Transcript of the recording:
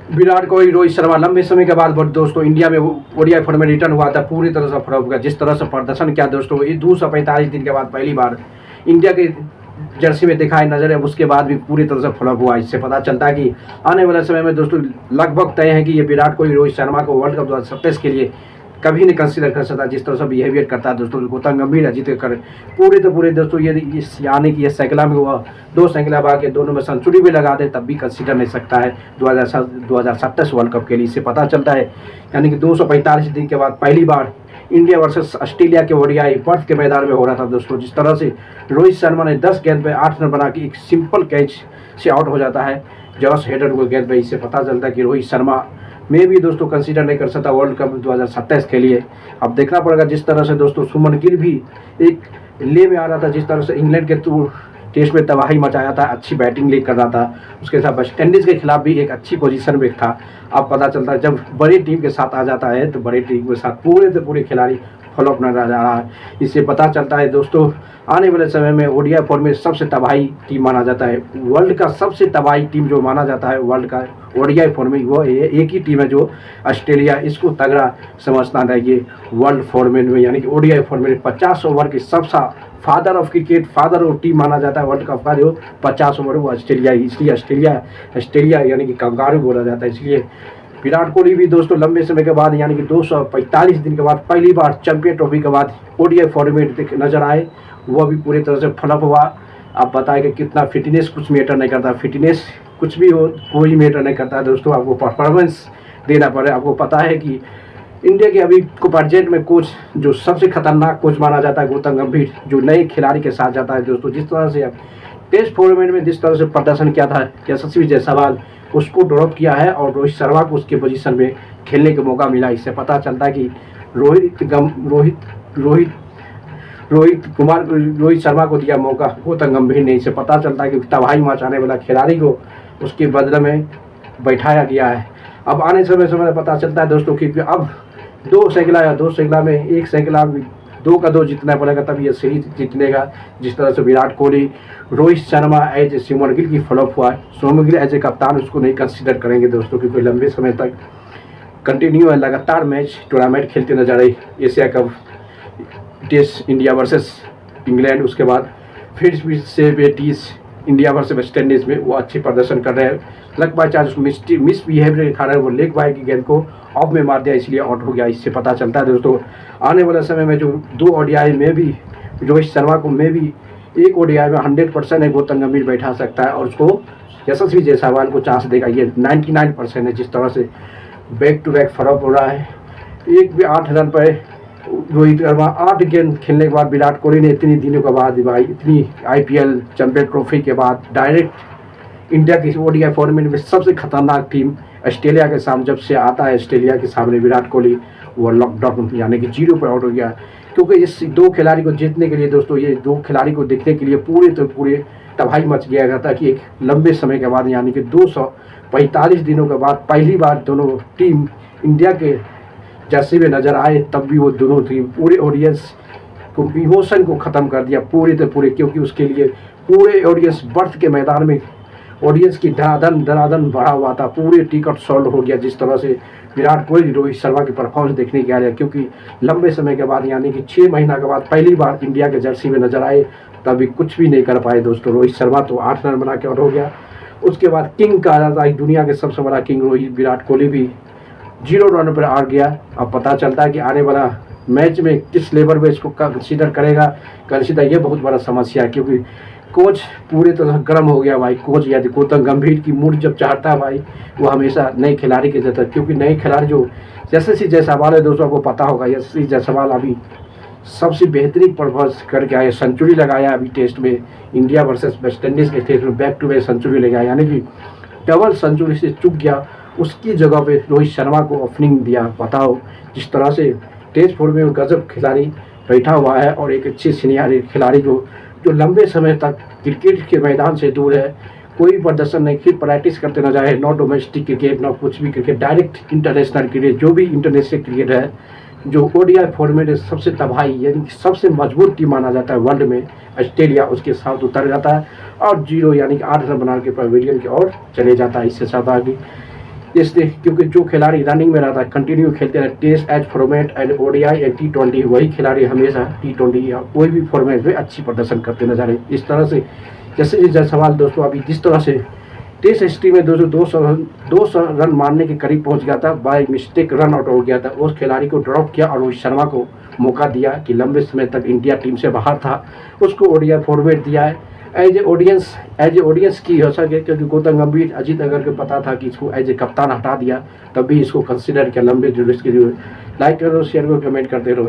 विराट कोहली, रोहित शर्मा लंबे समय के बाद दोस्तों इंडिया में ओडीआई फॉर्मेट में रिटर्न हुआ था, पूरी तरह से फ्लॉप हुआ। जिस तरह से प्रदर्शन किया दोस्तों, ये 245 दिन के बाद पहली बार इंडिया के जर्सी में दिखाई नजर है, उसके बाद भी पूरी तरह से फ्लॉप हुआ। इससे पता चलता है कि आने वाले समय में दोस्तों लगभग तय है कि ये विराट कोहली, रोहित शर्मा को वर्ल्ड कप 2027 के लिए कभी नहीं कंसीडर कर सकता। जिस तरह से बिहेवियर करता है दोस्तों गौतम गंभीर, अजीत कर पूरे दोस्तों ये इस यानी कि ये श्रृंखला में हुआ 2 श्रृंखला भाग के दोनों में सेंचुरी भी लगा दे तब भी कंसीडर नहीं सकता है 2027 वर्ल्ड कप के लिए। इससे पता चलता है यानी कि 245 दिन के बाद पहली बार इंडिया वर्सेस ऑस्ट्रेलिया के ओडीआई बर्फ के मैदान में हो रहा था दोस्तों। जिस तरह से रोहित शर्मा ने 10 गेंद पे 8 रन बना के एक सिंपल कैच से आउट हो जाता है जॉस हेडर को गेंद पे। इससे पता चलता है कि रोहित शर्मा में भी दोस्तों कंसीडर नहीं कर सकता वर्ल्ड कप 2027 के लिए। अब देखना पड़ेगा जिस तरह से दोस्तों सुमन गिल भी एक ले में आ रहा था, जिस तरह से इंग्लैंड के टेस्ट में तबाही मचाया था, अच्छी बैटिंग लीग कर रहा था, उसके साथ वेस्ट इंडीज़ के खिलाफ भी एक अच्छी पोजीशन में था। अब पता चलता है जब बड़ी टीम के साथ आ जाता है तो बड़ी टीम के साथ पूरे से पूरे खिलाड़ी फ्लॉप नजर आ रहा है। इससे पता चलता है दोस्तों आने वाले समय में ओडीआई फॉर्मेट में सबसे तबाही टीम माना जाता है, वर्ल्ड का सबसे तबाही टीम जो माना जाता है वर्ल्ड का ओडीआई फॉर्मेट, वो एक ही टीम है जो ऑस्ट्रेलिया। इसको तगड़ा समझना चाहिए वर्ल्ड फॉर्मेट में, यानी कि ओडीआई फॉर्मेट 50 ओवर की सबसे father of cricket, father of team माना जाता है वर्ल्ड कप का जो 50 ओवर वो ऑस्ट्रेलिया, इसलिए ऑस्ट्रेलिया यानी कि कंगारू बोला जाता है। इसलिए विराट कोहली भी दोस्तों लंबे समय के बाद यानी कि 245 दिन के बाद पहली बार चैंपियन ट्रॉफी के बाद ओडीआई फॉर्मेट नजर आए, वह भी पूरी तरह से फ्लॉप हुआ। आप बताएं कि कितना फिटनेस कुछ मैटर नहीं करता, फिटनेस कुछ भी हो कोई मैटर नहीं करता है दोस्तों, आपको परफॉर्मेंस देना पड़े। आपको पता है कि इंडिया के अभी को प्रेजेंट में कोच जो सबसे खतरनाक कोच माना जाता है गौतम गंभीर, जो नए खिलाड़ी के साथ जाता है दोस्तों। जिस तरह से टेस्ट फॉर्मेट में जिस तरह से प्रदर्शन किया था यशस्वी जायसवाल, उसको ड्रॉप किया है और रोहित शर्मा को उसके पोजीशन में खेलने का मौका मिला। इससे पता चलता है कि रोहित शर्मा को दिया मौका गौतम गंभीर ने। इससे पता चलता है कि तबाही मचाने वाला खिलाड़ी को उसके बदले में बैठाया गया है। अब आने समय पता चलता है दोस्तों कि अब 2 श्रृंखला में एक श्रृंखला 2 का 2 जीतना पड़ेगा तब ये सीरीज जीतने का। जिस तरह से विराट कोहली, रोहित शर्मा एज ए सुमन गिल की फ्लॉप हुआ है, सुमन गिल एज ए कप्तान उसको नहीं कंसीडर करेंगे दोस्तों, क्योंकि लंबे समय तक कंटिन्यू है लगातार मैच टूर्नामेंट खेलते नजर आई। Asia cup test India versus England, उसके बाद फिर से test India versus West Indies में वो अच्छी प्रदर्शन कर रहे हैं। Luck by chance misbehaviour दिखा रहे हैं, वो लेग बाय की गेंद को ऑफ में मार दिया इसलिए आउट हो गया। इससे पता चलता है दोस्तों आने वाले समय में जो 2 ओडीआई में भी रोहित शर्मा को में भी एक ओडीआई में 100% है गौतम गंभीर बैठा सकता है और उसको यशस्वी जायसवाल को चांस देगा, ये 99% है। जिस तरह से बैक टू बैक फ्लॉप हो रहा है, एक भी 8 रन पर रोहित शर्मा 8 गेंद खेलने के बाद विराट कोहली ने इतनी दिनों के बाद भाई इतनी आईपीएल चैंपियन ट्रॉफी के बाद डायरेक्ट इंडिया की ओडीआई फॉर्मेट में सबसे खतरनाक टीम ऑस्ट्रेलिया के सामने जब से आता है, ऑस्ट्रेलिया के सामने विराट कोहली वो लॉकडाउन यानी कि 0 पर आउट हो गया। क्योंकि इस 2 खिलाड़ी को जीतने के लिए दोस्तों, ये 2 खिलाड़ी को देखने के लिए पूरे तबाही मच गया था कि एक लंबे समय के बाद यानी कि 245 दिनों के बाद पहली बार दोनों टीम इंडिया के जर्सी में नजर आए, तब भी वो दोनों टीम पूरे ऑडियंस को इमोशन को ख़त्म कर दिया पूरे, क्योंकि उसके लिए पूरे ऑडियंस बर्थ के मैदान में ऑडियंस की धनाधन बढ़ा हुआ था, पूरे टिकट सोल्ड हो गया। जिस तरह से विराट कोहली, रोहित शर्मा की परफॉर्मेंस देखने के आ रहा है, क्योंकि लंबे समय के बाद यानी कि 6 महीना के बाद पहली बार इंडिया के जर्सी में नजर आए, तभी कुछ भी नहीं कर पाए दोस्तों। रोहित शर्मा तो 8 रन बना के आउट हो गया। उसके बाद किंग कहा जाता है दुनिया के सबसे बड़ा किंग विराट कोहली भी 0 रन पर आ गया। अब पता चलता है कि आने वाला मैच में किस लेवल में इसको कंसीडर करेगा, ये बहुत बड़ा समस्या है, क्योंकि कोच पूरे तरह गर्म हो गया भाई। कोच यदि गौतम गंभीर की मूड जब चाहता है भाई, वो हमेशा नए खिलाड़ी के देता है, क्योंकि नए खिलाड़ी जो यशस्वी जायसवाल है दोस्तों को पता होगा, यशस्वी जायसवाल अभी सबसे बेहतरीन परफॉर्मेंस करके आए, सेंचुरी लगाया अभी टेस्ट में इंडिया वर्सेस वेस्ट इंडीज़ के टेस्ट में बैक टू बैक सेंचुरी लगाया, यानी कि डबल सेंचुरी से चूक गया। उसकी जगह पे रोहित शर्मा को ओपनिंग दिया। बताओ जिस तरह से टेस्ट फॉर्मेट में गजब खिलाड़ी बैठा हुआ है और एक अच्छे सीनियर खिलाड़ी को जो लंबे समय तक क्रिकेट के मैदान से दूर है, कोई प्रदर्शन नहीं, फिर प्रैक्टिस करते न जाए, नॉट डोमेस्टिक क्रिकेट न कुछ भी क्रिकेट, डायरेक्ट इंटरनेशनल क्रिकेट, जो भी इंटरनेशनल क्रिकेट है, जो ओडीआई फॉर्मेट सबसे तबाही यानी कि सबसे मजबूत टीम माना जाता है वर्ल्ड में ऑस्ट्रेलिया, उसके साथ उतर जाता है और 0 यानी कि 8 रन बना के पवेलियन की ओर चले जाता है। इससे ज़्यादा आगे इसलिए क्योंकि जो खिलाड़ी रनिंग में रहता है कंटिन्यू खेलते रहे test as format and ODI and T20, वही खिलाड़ी हमेशा T20 या कोई भी फॉर्मेट में अच्छी प्रदर्शन करते नजर आए। इस तरह से जैसे इस सवाल दोस्तों अभी जिस तरह से टेस्ट हिस्ट्री में 200 रन मारने के करीब पहुंच गया था, बाय मिस्टेक रन आउट हो गया था, उस खिलाड़ी को ड्रॉप किया और रोहित शर्मा को मौका दिया कि लंबे समय तक इंडिया टीम से बाहर था, उसको ओडीआई फॉर्मेट दिया है एज ए ऑडियंस की हो सके, क्योंकि गौतम गंभीर अजीत अगर को पता था कि इसको एज ए कप्तान हटा दिया, तब भी इसको कंसिडर किया लंबे जुलूस के लिए। लाइक करो, शेयर करो, कमेंट करते रहो।